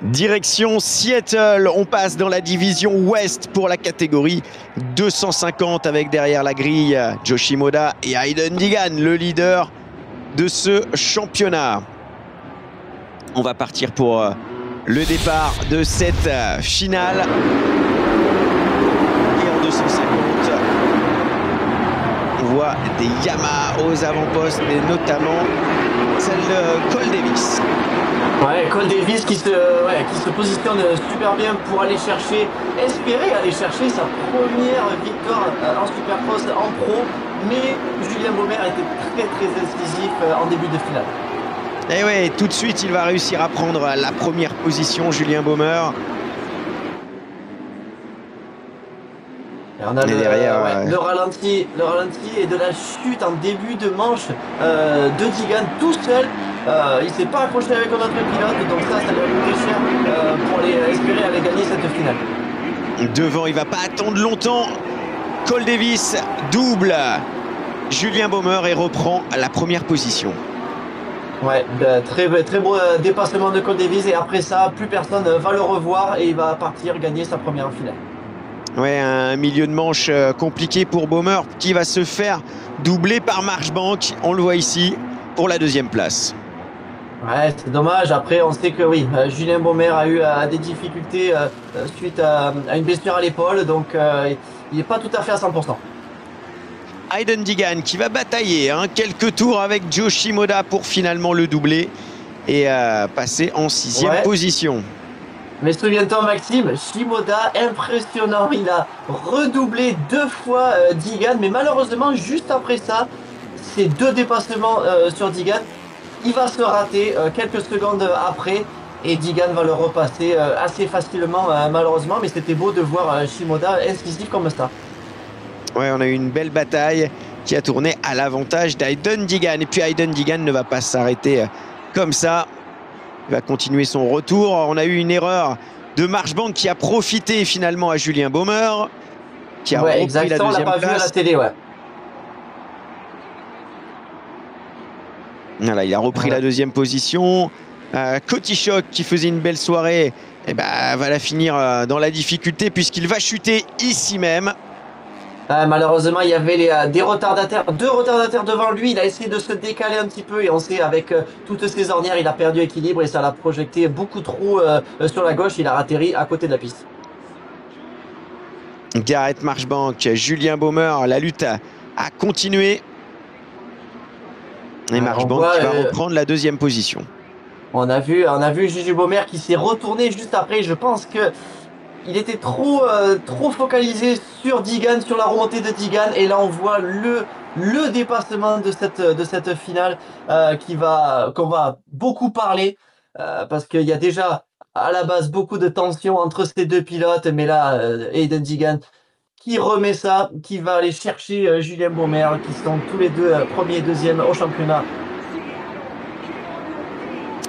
Direction Seattle, on passe dans la division Ouest pour la catégorie 250 avec derrière la grille Joe Shimoda et Hayden Deegan, le leader de ce championnat. On va partir pour le départ de cette finale. Et en 250, on voit des Yamaha aux avant-postes, mais notamment celle de Cole Davis. Ouais, Cole Davis qui se positionne super bien pour aller chercher, espérer aller chercher sa première victoire en Supercross en pro. Mais Julien Baumer était très incisif en début de finale. Et ouais, tout de suite, il va réussir à prendre la première position, Julien Baumer. Et on a le ralenti et de la chute en début de manche de Deegan tout seul. Il ne s'est pas accroché avec un autre pilote, donc ça lui a coûté cher pour espérer aller gagner cette finale. Devant, il ne va pas attendre longtemps. Cole Davis double Julien Baumer et reprend la première position. Ouais, très beau dépassement de Cole Davis, et après ça, plus personne va le revoir et il va partir gagner sa première finale. Ouais, un milieu de manche compliqué pour Baumer qui va se faire doubler par Marchbank. On le voit ici pour la deuxième place. Ouais, c'est dommage. Après, on sait que oui, Julien Baumer a eu des difficultés suite à une blessure à l'épaule, donc il n'est pas tout à fait à 100%. Hayden Deegan qui va batailler quelques tours avec Joe Shimoda pour finalement le doubler et passer en 6e position. Mais souviens-toi, Maxime, Shimoda, impressionnant. Il a redoublé 2 fois Deegan, mais malheureusement, juste après ça, ces 2 dépassements sur Deegan, il va se rater quelques secondes après, et Deegan va le repasser assez facilement, malheureusement. Mais c'était beau de voir Shimoda incisif comme ça. Ouais, on a eu une belle bataille qui a tourné à l'avantage d'Hayden Deegan. Et puis Hayden Deegan ne va pas s'arrêter comme ça. Il va continuer son retour. On a eu une erreur de Marchbank qui a profité finalement à Julien Baumer, qui a repris la deuxième place. On l'a pas vu à la télé, ouais. Voilà, il a repris la deuxième position. Kotichok qui faisait une belle soirée, va la finir dans la difficulté puisqu'il va chuter ici même. Malheureusement, il y avait des retardataires, 2 retardataires devant lui. Il a essayé de se décaler un petit peu, et on sait avec toutes ces ornières, il a perdu équilibre et ça l'a projeté beaucoup trop sur la gauche. Il a atterri à côté de la piste. Garrett Marchbank, Julien Baumer, la lutte a continué. Et Marchbank qui va reprendre la deuxième position. On a vu Julien Baumer qui s'est retourné juste après. Je pense que il était trop focalisé sur Deegan, sur la remontée de Deegan, et là on voit le dépassement de cette finale qu'on va beaucoup parler parce qu'il y a déjà à la base beaucoup de tension entre ces 2 pilotes, mais là Hayden Deegan qui remet ça, qui va aller chercher Julien Baumer, qui sont tous les 2 premiers et deuxièmes au championnat.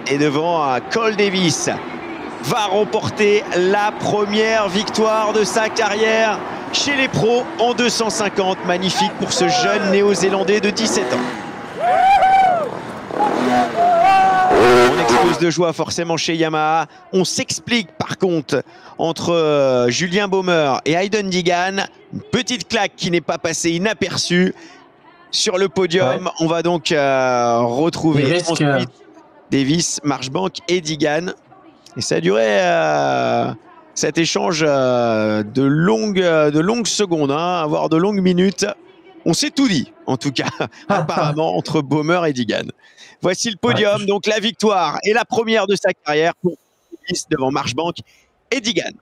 Et devant, Cole Davis va remporter la première victoire de sa carrière chez les pros en 250. Magnifique pour ce jeune néo-zélandais de 17 ans. On explose de joie forcément chez Yamaha. On s'explique par contre entre Julien Baumer et Hayden Deegan. Une petite claque qui n'est pas passée inaperçue sur le podium. Ouais. On va donc retrouver ensuite Davis, Marchbank et Deegan. Et ça a duré cet échange de longues secondes, voire de longues minutes. On s'est tout dit, en tout cas, apparemment, entre Baumer et Deegan. Voici le podium, donc la victoire et la première de sa carrière pour Davis devant Marchbank et Deegan.